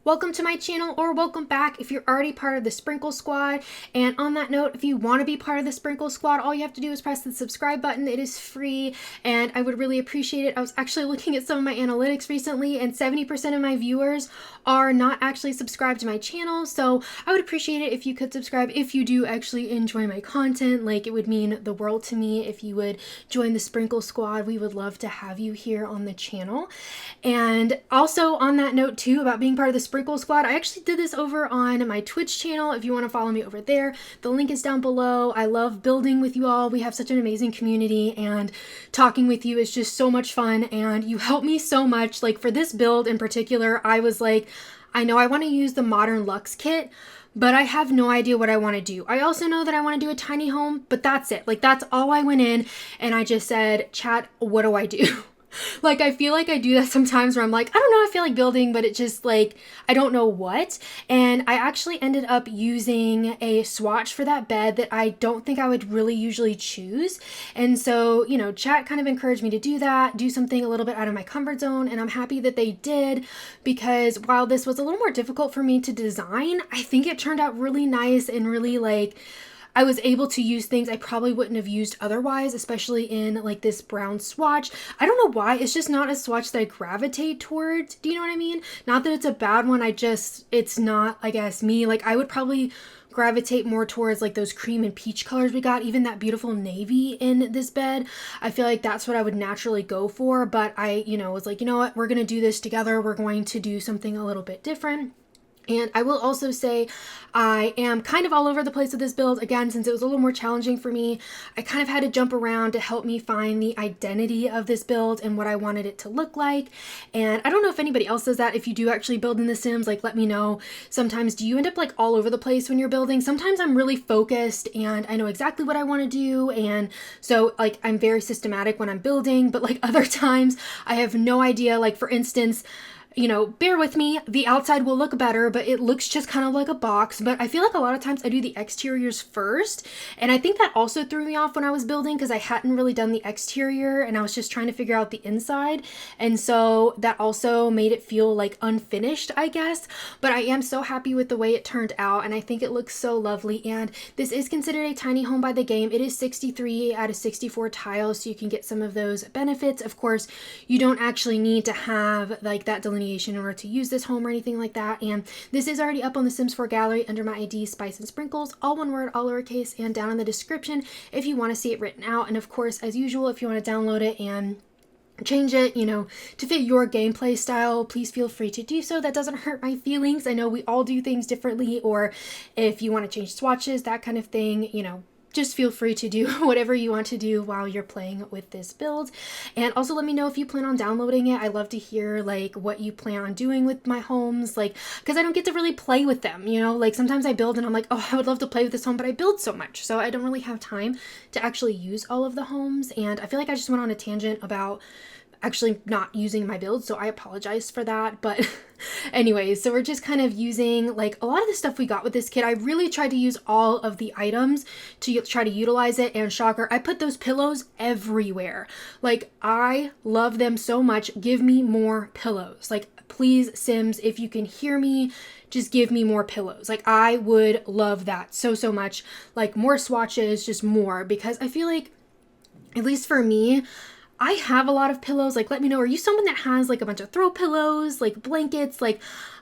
welcome to my channel, or welcome back if you're already part of the Sprinkle Squad. And on that note, if you want to be part of the Sprinkle Squad, all you have to do is press the subscribe button. It is free and I would really appreciate it. I was actually looking at some of my analytics recently and 70% of my viewers are not actually subscribed to my channel, so I would appreciate it if you could subscribe if you do actually enjoy my content. Like, it would mean the world to me if you would join the Sprinkle Squad. We would love to have you here on the channel. And also on that note too, about being part of the Sprinkle Squad, I actually did this over on my Twitch channel. If you want to follow me over there, the link is down below. I love building with you all. We have such an amazing community and talking with you is just so much fun, and you help me so much. Like, for this build in particular, I was like, I know I want to use the modern Luxe kit, but I have no idea what I want to do. I also know that I want to do a tiny home, but that's it. Like, that's all I went in and I just said, chat, what do I do? Like, I feel like I do that sometimes where I'm like, I don't know, I feel like building, but it just like, I don't know what. And I actually ended up using a swatch for that bed that I don't think I would really usually choose. And so, you know, chat kind of encouraged me to do that, do something a little bit out of my comfort zone. And I'm happy that they did, because while this was a little more difficult for me to design, I think it turned out really nice and really like, I was able to use things I probably wouldn't have used otherwise, especially in like this brown swatch. I don't know why, it's just not a swatch that I gravitate towards. Do you know what I mean? Not that it's a bad one, it's not, I guess, me. Like, I would probably gravitate more towards like those cream and peach colors we got, even that beautiful navy in this bed. I feel like that's what I would naturally go for, but I, was like, you know what, we're gonna do this together. We're going to do something a little bit different. And I will also say I am kind of all over the place with this build. Again, since it was a little more challenging for me, I kind of had to jump around to help me find the identity of this build and what I wanted it to look like. And I don't know if anybody else does that. If you do actually build in The Sims, like, let me know. Sometimes do you end up like all over the place when you're building? Sometimes I'm really focused and I know exactly what I want to do. And so like, I'm very systematic when I'm building, but like other times I have no idea. Like, for instance, bear with me, the outside will look better, but it looks just kind of like a box. But I feel like a lot of times I do the exteriors first. And I think that also threw me off when I was building, because I hadn't really done the exterior and I was just trying to figure out the inside. And so that also made it feel like unfinished, I guess. But I am so happy with the way it turned out, and I think it looks so lovely. And this is considered a tiny home by the game. It is 63 out of 64 tiles, so you can get some of those benefits. Of course, you don't actually need to have like that delineation in order to use this home or anything like that. And this is already up on the Sims 4 gallery under my ID, Spice and Sprinkles, all one word, all lowercase, and down in the description if you want to see it written out. And of course, as usual, if you want to download it and change it, to fit your gameplay style, please feel free to do so. That doesn't hurt my feelings. I know we all do things differently, or if you want to change swatches, that kind of thing, just feel free to do whatever you want to do while you're playing with this build. And also let me know if you plan on downloading it. I love to hear like what you plan on doing with my homes, like, because I don't get to really play with them, like sometimes I build and I'm like, oh, I would love to play with this home, but I build so much, so I don't really have time to actually use all of the homes. And I feel like I just went on a tangent about actually not using my build, so I apologize for that. But anyways, so we're just kind of using like a lot of the stuff we got with this kit. I really tried to use all of the items to try to utilize it, and shocker, I put those pillows everywhere. Like, I love them so much. Give me more pillows. Like, please, Sims, if you can hear me, just give me more pillows. Like, I would love that so much. Like, more swatches, just more, because I feel like, at least for me, I have a lot of pillows. Like, let me know, are you someone that has like a bunch of throw pillows, like blankets? Like,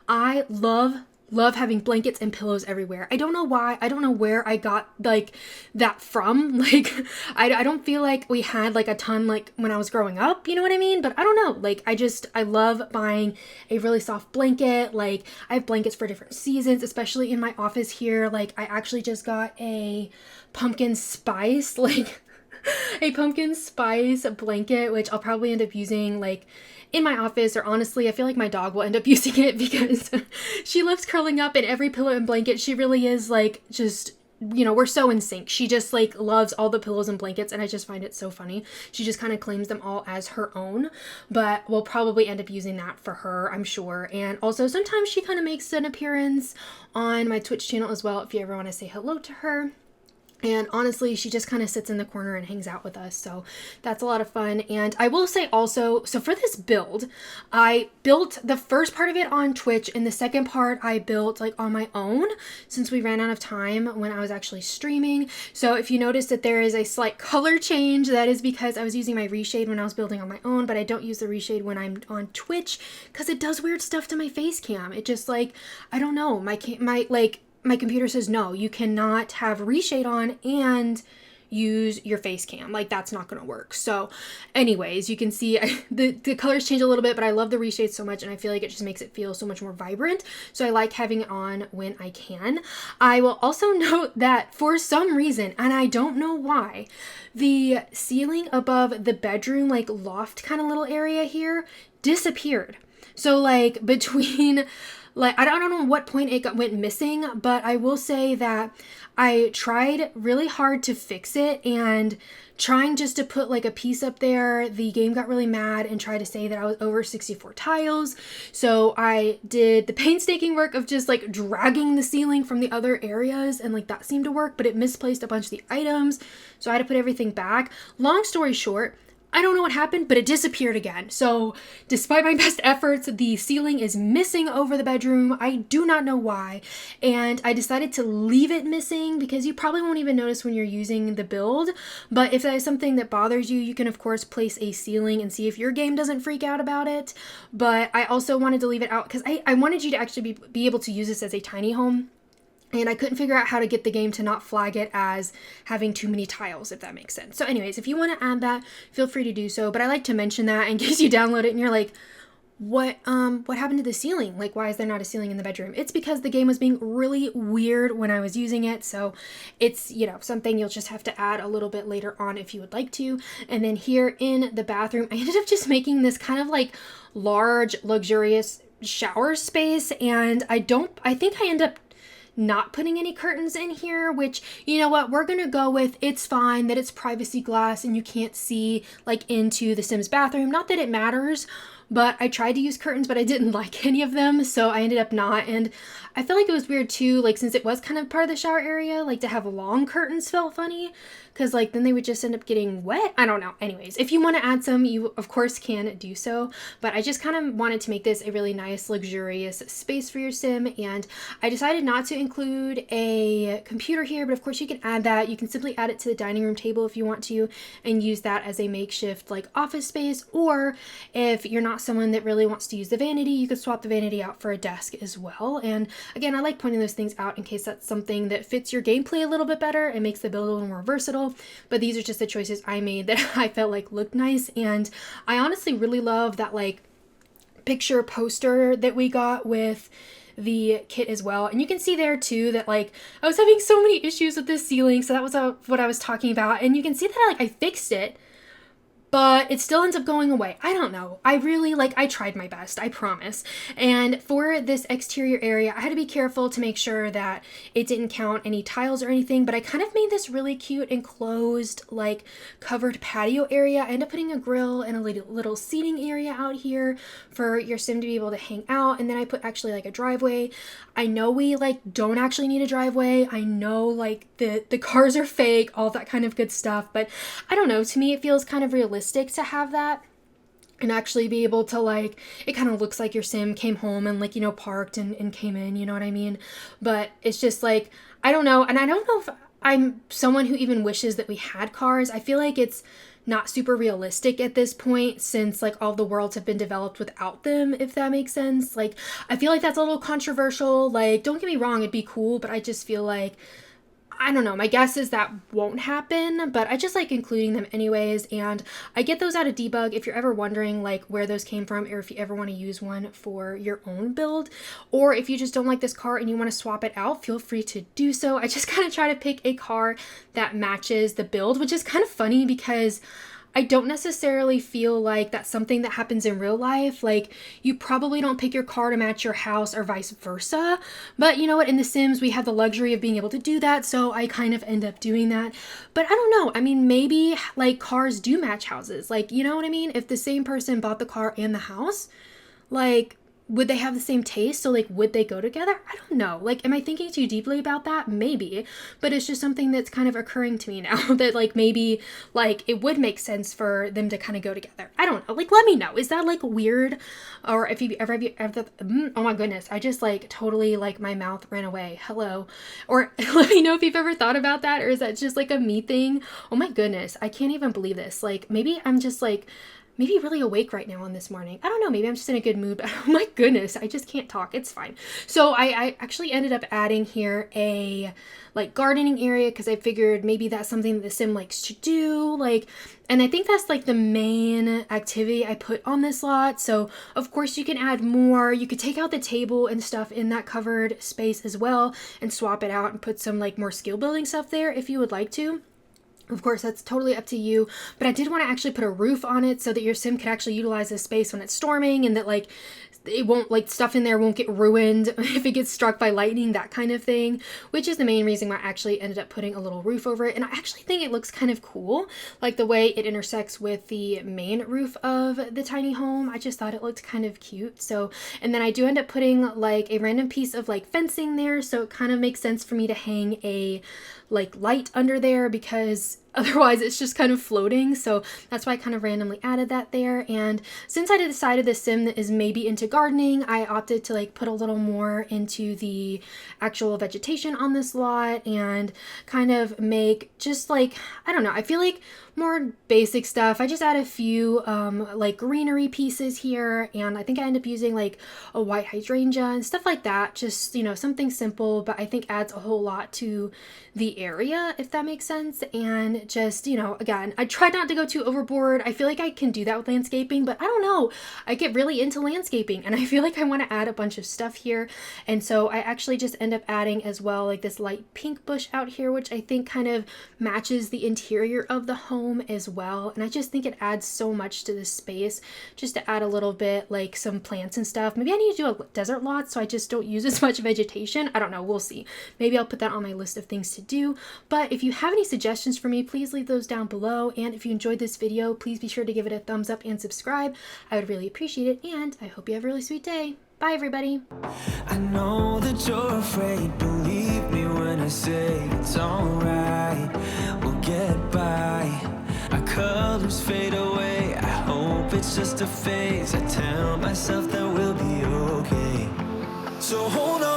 I love having blankets and pillows everywhere. I don't know why. I don't know where I got like that from. Like, I don't feel like we had like a ton like when I was growing up, you know what I mean? But I don't know. Like, I love buying a really soft blanket. Like, I have blankets for different seasons, especially in my office here. Like, I actually just got a pumpkin spice, like a pumpkin spice blanket, which I'll probably end up using like in my office, or honestly, I feel like my dog will end up using it because she loves curling up in every pillow and blanket. She really is like, just, we're so in sync. She just like loves all the pillows and blankets, and I just find it so funny. She just kind of claims them all as her own, but we'll probably end up using that for her, I'm sure. And also sometimes she kind of makes an appearance on my Twitch channel as well, if you ever want to say hello to her. And honestly, she just kind of sits in the corner and hangs out with us. So that's a lot of fun. And I will say also, so for this build, I built the first part of it on Twitch, and the second part I built like on my own since we ran out of time when I was actually streaming. So if you notice that there is a slight color change, that is because I was using my reshade when I was building on my own, but I don't use the reshade when I'm on Twitch because it does weird stuff to my face cam. It just like, I don't know, my computer says, no, you cannot have reshade on and use your face cam. Like, that's not going to work. So anyways, you can see the colors change a little bit, but I love the reshade so much, and I feel like it just makes it feel so much more vibrant. So I like having it on when I can. I will also note that for some reason, and I don't know why, the ceiling above the bedroom, like loft kind of little area here, disappeared. So like between... Like, I don't know what point it went missing, but I will say that I tried really hard to fix it, and trying just to put like a piece up there, the game got really mad and tried to say that I was over 64 tiles. So I did the painstaking work of just like dragging the ceiling from the other areas, and like that seemed to work, but it misplaced a bunch of the items. So I had to put everything back. Long story short, I don't know what happened, but it disappeared again. So despite my best efforts, the ceiling is missing over the bedroom. I do not know why. And I decided to leave it missing because you probably won't even notice when you're using the build. But if that is something that bothers you, you can of course place a ceiling and see if your game doesn't freak out about it. But I also wanted to leave it out because I wanted you to actually be able to use this as a tiny home. And I couldn't figure out how to get the game to not flag it as having too many tiles, if that makes sense. So anyways, if you want to add that, feel free to do so. But I like to mention that in case you download it and you're like, what happened to the ceiling? Like, why is there not a ceiling in the bedroom? It's because the game was being really weird when I was using it. So it's, you know, something you'll just have to add a little bit later on if you would like to. And then here in the bathroom, I ended up just making this kind of like large, luxurious shower space. And I think I end up not putting any curtains in here, which, you know what, we're gonna go with it's fine that it's privacy glass and you can't see like into the Sims bathroom. Not that it matters, but I tried to use curtains, but I didn't like any of them, so I ended up not. And I feel like it was weird too, like since it was kind of part of the shower area, like to have long curtains felt funny, because like then they would just end up getting wet. I don't know. Anyways, if you want to add some, you of course can do so, but I just kind of wanted to make this a really nice, luxurious space for your sim, and I decided not to include a computer here, but of course you can add that. You can simply add it to the dining room table if you want to, and use that as a makeshift like office space, or if you're not someone that really wants to use the vanity, you could swap the vanity out for a desk as well. And again, I like pointing those things out in case that's something that fits your gameplay a little bit better and makes the build a little more versatile. But these are just the choices I made that I felt like looked nice. And I honestly really love that like picture poster that we got with the kit as well. And you can see there too that like I was having so many issues with this ceiling, so that was what I was talking about. And you can see that I fixed it, but it still ends up going away. I don't know. I really, I tried my best, I promise. And for this exterior area, I had to be careful to make sure that it didn't count any tiles or anything, but I kind of made this really cute enclosed, covered patio area. I ended up putting a grill and a little seating area out here for your sim to be able to hang out. And then I put actually a driveway. I know we don't actually need a driveway. I know the cars are fake, all that kind of good stuff, but I don't know, to me it feels kind of realistic to have that and actually be able to it kind of looks like your sim came home and parked and came in, you know what I mean? But it's just I don't know, and I don't know if I'm someone who even wishes that we had cars. I feel like it's not super realistic at this point since all the worlds have been developed without them, if that makes sense. I feel like that's a little controversial. Don't get me wrong, it'd be cool, but I just feel I don't know, my guess is that won't happen, but I just like including them anyways, and I get those out of debug if you're ever wondering where those came from, or if you ever want to use one for your own build, or if you just don't like this car and you want to swap it out, feel free to do so. I just kind of try to pick a car that matches the build, which is kind of funny because I don't necessarily feel like that's something that happens in real life. You probably don't pick your car to match your house or vice versa. But you know what? In The Sims, we have the luxury of being able to do that. So I kind of end up doing that. But I don't know. I mean, maybe cars do match houses. You know what I mean? If the same person bought the car and the house, would they have the same taste? So like, would they go together? I don't know. Like, am I thinking too deeply about that? Maybe, but it's just something that's kind of occurring to me now that like maybe like it would make sense for them to kind of go together. I don't know. Like, let me know. Is that like weird? Or if you ever, oh my goodness, I just like totally like my mouth ran away. Hello. Or let me know if you've ever thought about that, or is that just like a me thing? Oh my goodness. I can't even believe this. Like, maybe I'm just like, maybe really awake right now on this morning. I don't know. Maybe I'm just in a good mood, but oh my goodness, I just can't talk. It's fine. So I actually ended up adding here a like gardening area because I figured maybe that's something that the sim likes to do. Like, and I think that's like the main activity I put on this lot. So of course you can add more. You could take out the table and stuff in that covered space as well and swap it out and put some like more skill building stuff there if you would like to. Of course, that's totally up to you, but I did want to actually put a roof on it so that your sim could actually utilize this space when it's storming, and that like it won't, like, stuff in there won't get ruined if it gets struck by lightning, that kind of thing, which is the main reason why I actually ended up putting a little roof over it. And I actually think it looks kind of cool, like the way it intersects with the main roof of the tiny home. I just thought it looked kind of cute. So, and then I do end up putting like a random piece of like fencing there, so it kind of makes sense for me to hang a like light under there because otherwise it's just kind of floating. So that's why I kind of randomly added that there. And since I decided the sim is maybe into gardening, I opted to like put a little more into the actual vegetation on this lot and kind of make just like, I don't know, I feel like more basic stuff. I just add a few like greenery pieces here, and I think I end up using like a white hydrangea and stuff like that. Just, you know, something simple, but I think adds a whole lot to the area, if that makes sense. And just, you know, again, I try not to go too overboard. I feel like I can do that with landscaping, but I don't know, I get really into landscaping and I feel like I want to add a bunch of stuff here. And so I actually just end up adding as well like this light pink bush out here, which I think kind of matches the interior of the home as well. And I just think it adds so much to this space just to add a little bit like some plants and stuff. Maybe I need to do a desert lot so I just don't use as much vegetation. I don't know, we'll see. Maybe I'll put that on my list of things to do. But if you have any suggestions for me, please leave those down below. And if you enjoyed this video, please be sure to give it a thumbs up and subscribe. I would really appreciate it, and I hope you have a really sweet day. Bye everybody. I know that you're afraid, believe me when I say it's alright, we'll get by. Our colors fade away, I hope it's just a phase. I tell myself that we'll be okay. So hold on.